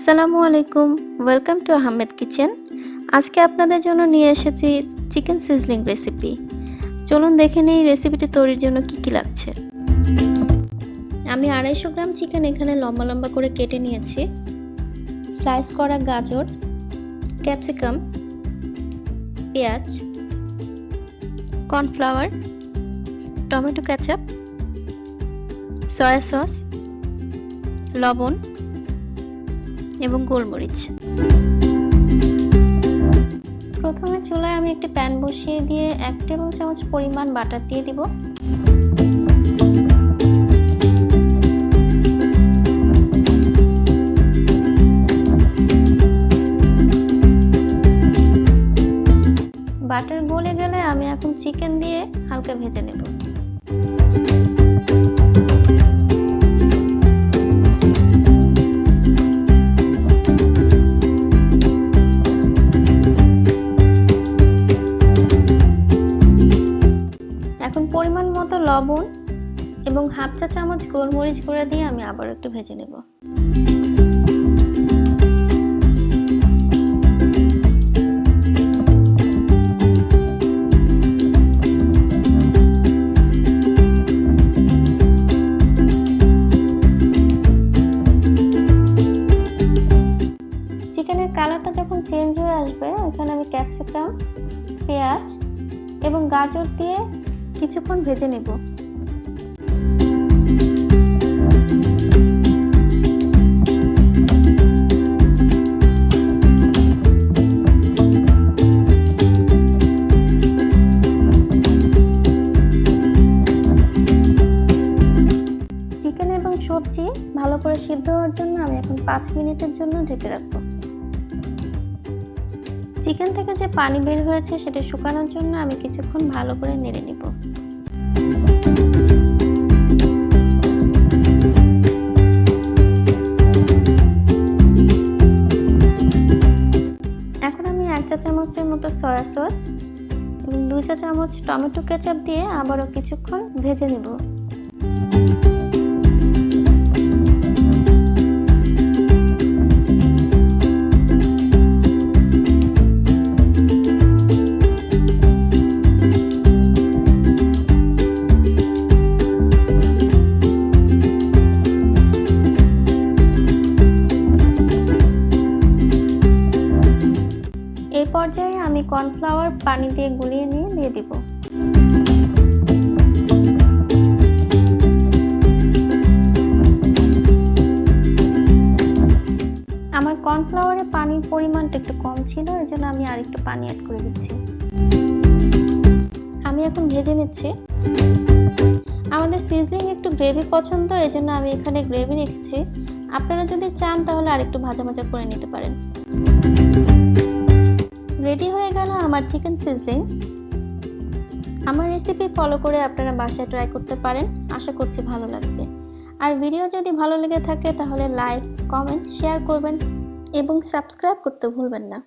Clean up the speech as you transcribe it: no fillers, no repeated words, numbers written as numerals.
আসসালামু আলাইকুম, welcome to Ahmed kitchen. আজকে আপনাদের জন্য নিয়ে এসেছি চিকেন সিজলিং রেসিপি। চলুন দেখে নেই রেসিপিটি তৈরির জন্য কি কি লাগছে। আমি 250 গ্রাম চিকেন এখানে লম্বা লম্বা করে কেটে নিয়েছি। স্লাইস করা গাজর, ক্যাপসিকাম, পেঁয়াজ, cornflour, tomato ketchup, soya sauce, লবণ এবং গোলমরিচ। প্রথমে চুলায় আমি একটি প্যান বসিয়ে দিয়ে 1 টেবিল চামচ পরিমাণ বাটার দিয়ে দিব। বাটার গলে গেলে আমি এখন চিকেন দিয়ে হালকা ভেজে নেব। এখন পরিমাণ মতো লবণ এবং হাফ চা চামচ গোলমরিচ গুঁড়া দিয়ে আমি আবার একটু ভেজে নেব। চিকেনের কালারটা যখন চেঞ্জ হয়ে আসবে, এখানে আমি ক্যাপসিকাম, পেঁয়াজ এবং গাজর দিয়ে কিছুক্ষণ ভেজে নেব। চিকেন এবং সবজি ভালো করে সিদ্ধ হওয়ার জন্য আমি এখন 5 মিনিটের জন্য ঢেকে রাখবো। চিকেন থেকে যে পানি বের হয়েছে সেটা শুকানোর জন্য আমি কিছুক্ষণ ভালো করে নেড়ে নিব। এখন আমি 1 চা চামচের মতো সয়া সস এবং 2 চা চামচ টমেটো কেচাপ দিয়ে আবারও কিছুক্ষণ ভেজে নেব। এই পর্যায়ে আমি কর্নফ্লাওয়ার পানি দিয়ে গুলিয়ে নিয়ে দিয়ে দিব। আমার কর্নফ্লাওয়ারে পানির পরিমাণটা একটু কম ছিল, এজন্য আমি আরেকটু পানি অ্যাড করে দিচ্ছি। আমি এখন ভেজে নিচ্ছি। আমাদের সিজলিং একটু গ্রেভি পছন্দ, এজন্য আমি এখানে গ্রেভি রেখেছি। আপনারা যদি চান তাহলে আরেকটু ভাজা ভাজা করে নিতে পারেন। রেডি হয়ে গেল আমার চিকেন সিজলিং। আমার রেসিপি ফলো করে আপনারা বাসায় ট্রাই করতে পারেন, আশা করছি ভালো লাগবে। আর ভিডিও যদি ভালো লেগে থাকে তাহলে লাইক, কমেন্ট, শেয়ার করবেন এবং সাবস্ক্রাইব করতে ভুলবেন না।